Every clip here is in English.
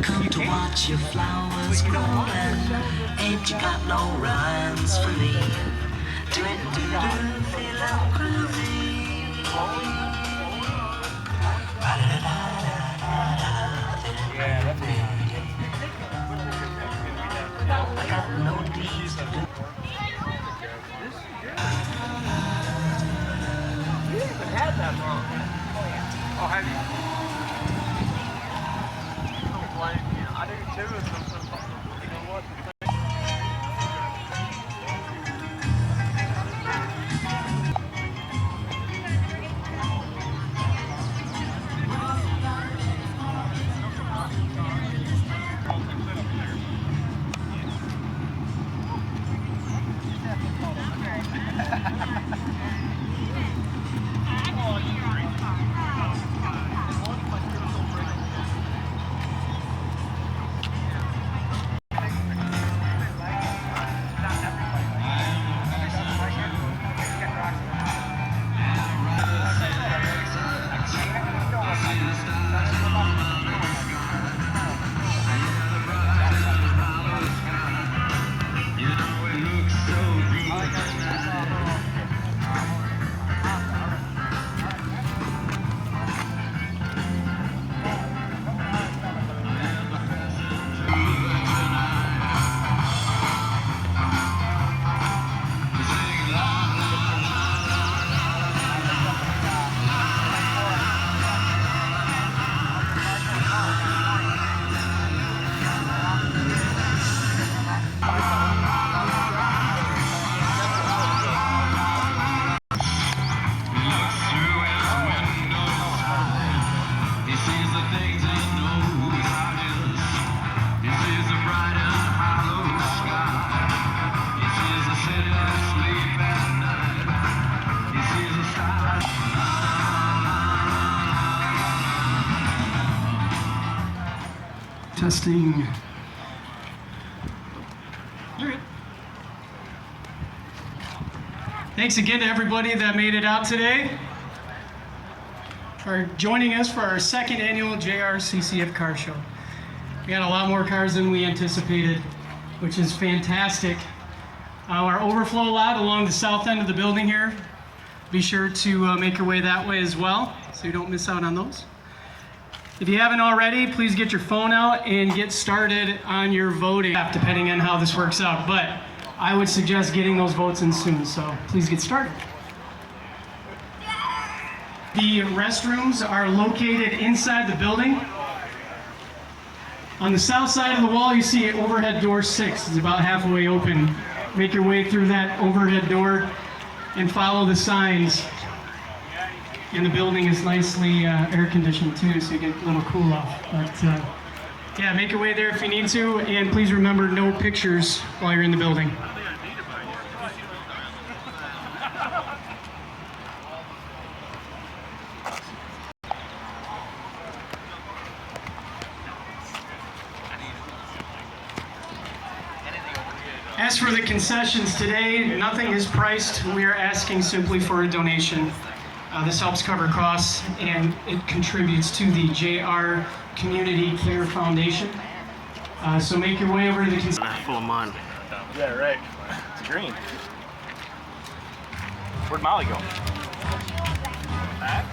Come to watch your flowers growing. Ain't you got no rhymes for me? Do it, feel I'm crazy. I got no deeds to do. You haven't had that long. Oh, have you? I do too. You know what? Testing. Thanks again to everybody that made it out today for joining us for our second annual JRCCF Car Show. We had a lot more cars than we anticipated, which is fantastic. Our overflow lot along the south end of the building here, be sure to make your way that way as well so you don't miss out on those. If you haven't already, please get your phone out and get started on your voting, depending on how this works out. But I would suggest getting those votes in soon, so please get started. The restrooms are located inside the building. On the south side of the wall, you see overhead door 6. It's about halfway open. Make your way through that overhead door and follow the signs. And the building is nicely air conditioned too, so you get a little cool off. But yeah, make your way there if you need to, and please remember no pictures while you're in the building. As for the concessions today, nothing is priced. We are asking simply for a donation. This helps cover costs, and it contributes to the JR Community Care Foundation. So make your way over to the concession. Full of mud. Yeah, right. It's green. Where'd Molly go? Back?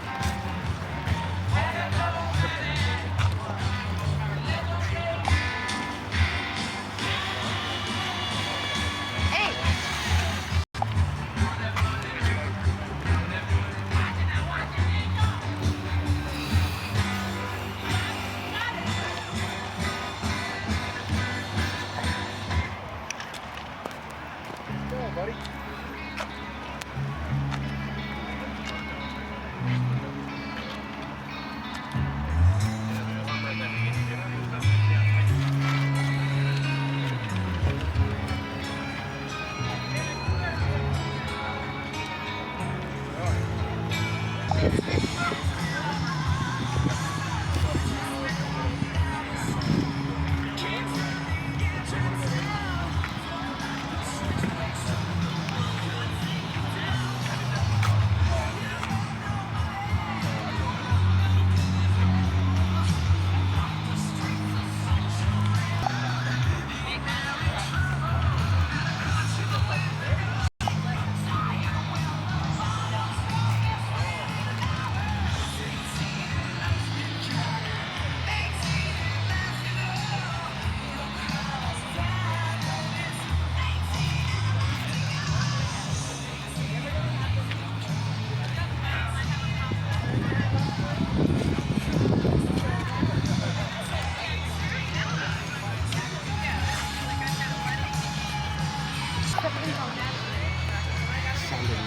Sounded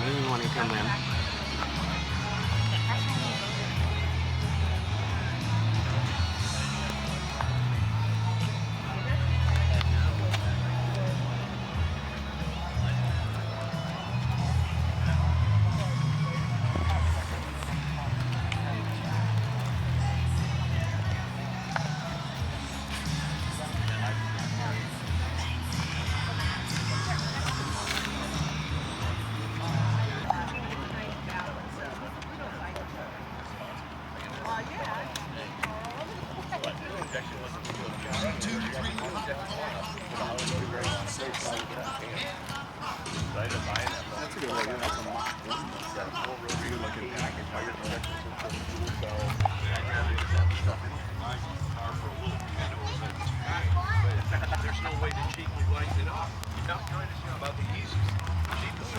mean when he come in. There's no way to cheaply lighten it up. You're not trying to see about the easiest, cheapest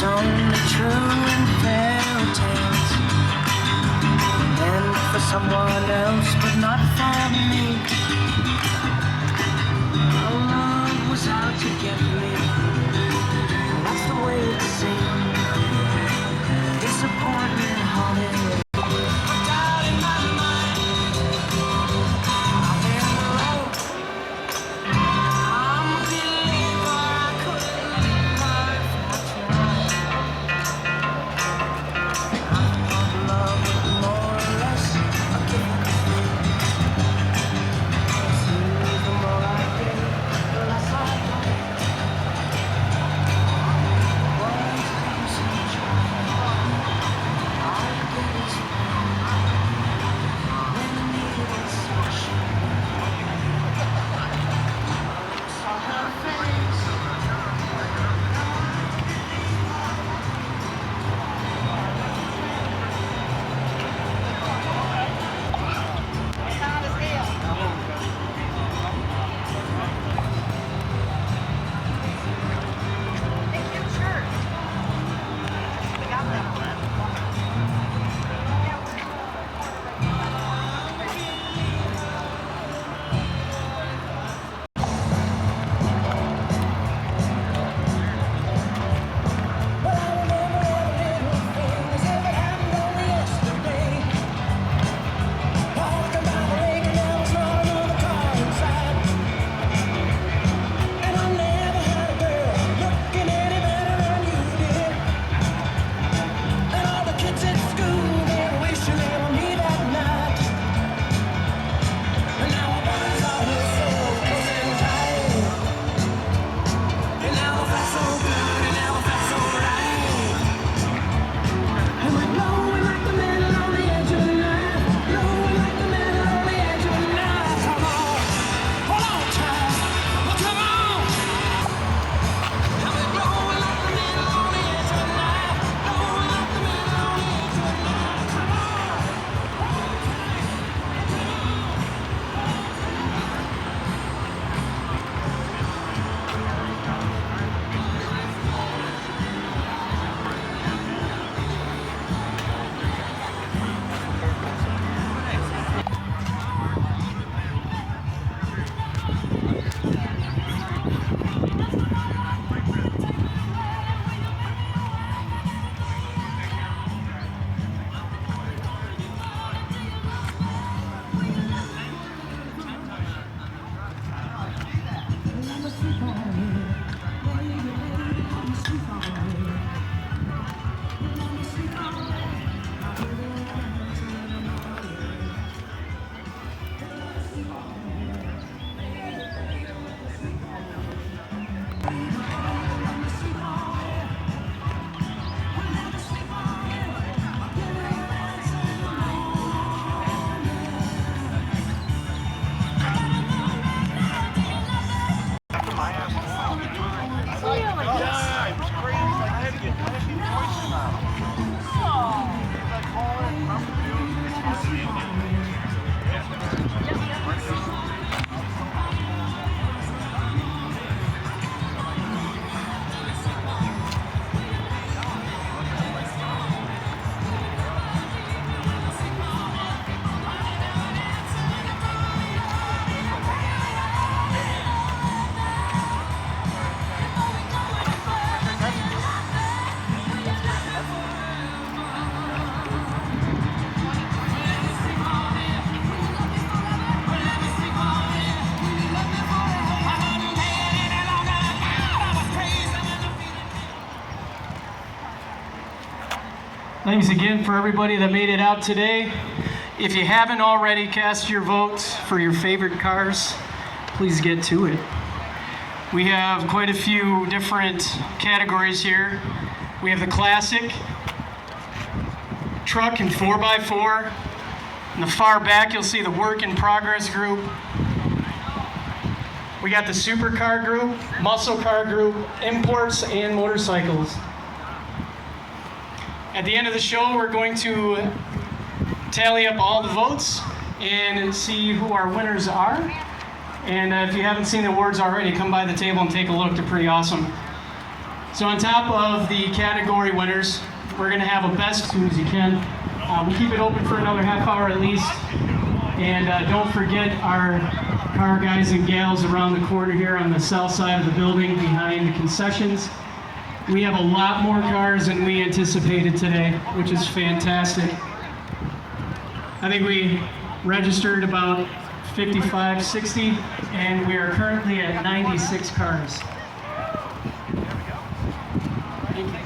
was only true in fairy tales, and for someone else, but not for me. Our love was out to get me. That's the way it seemed. Disappointment haunted. Thanks again for everybody that made it out today. If you haven't already cast your votes for your favorite cars, please get to it. We have quite a few different categories here. We have the classic, truck and 4x4. In the far back, you'll see the work in progress group. We got the supercar group, muscle car group, imports, and motorcycles. At the end of the show, we're going to tally up all the votes and see who our winners are. And if you haven't seen the awards already, come by the table and take a look. They're pretty awesome. So on top of the category winners, we're going to have a best as soon as you can. We'll keep it open for another half hour at least. And don't forget our car guys and gals around the corner here on the south side of the building behind the concessions. We have a lot more cars than we anticipated today, which is fantastic. I think we registered about 55, 60, and we are currently at 96 cars. Thank you.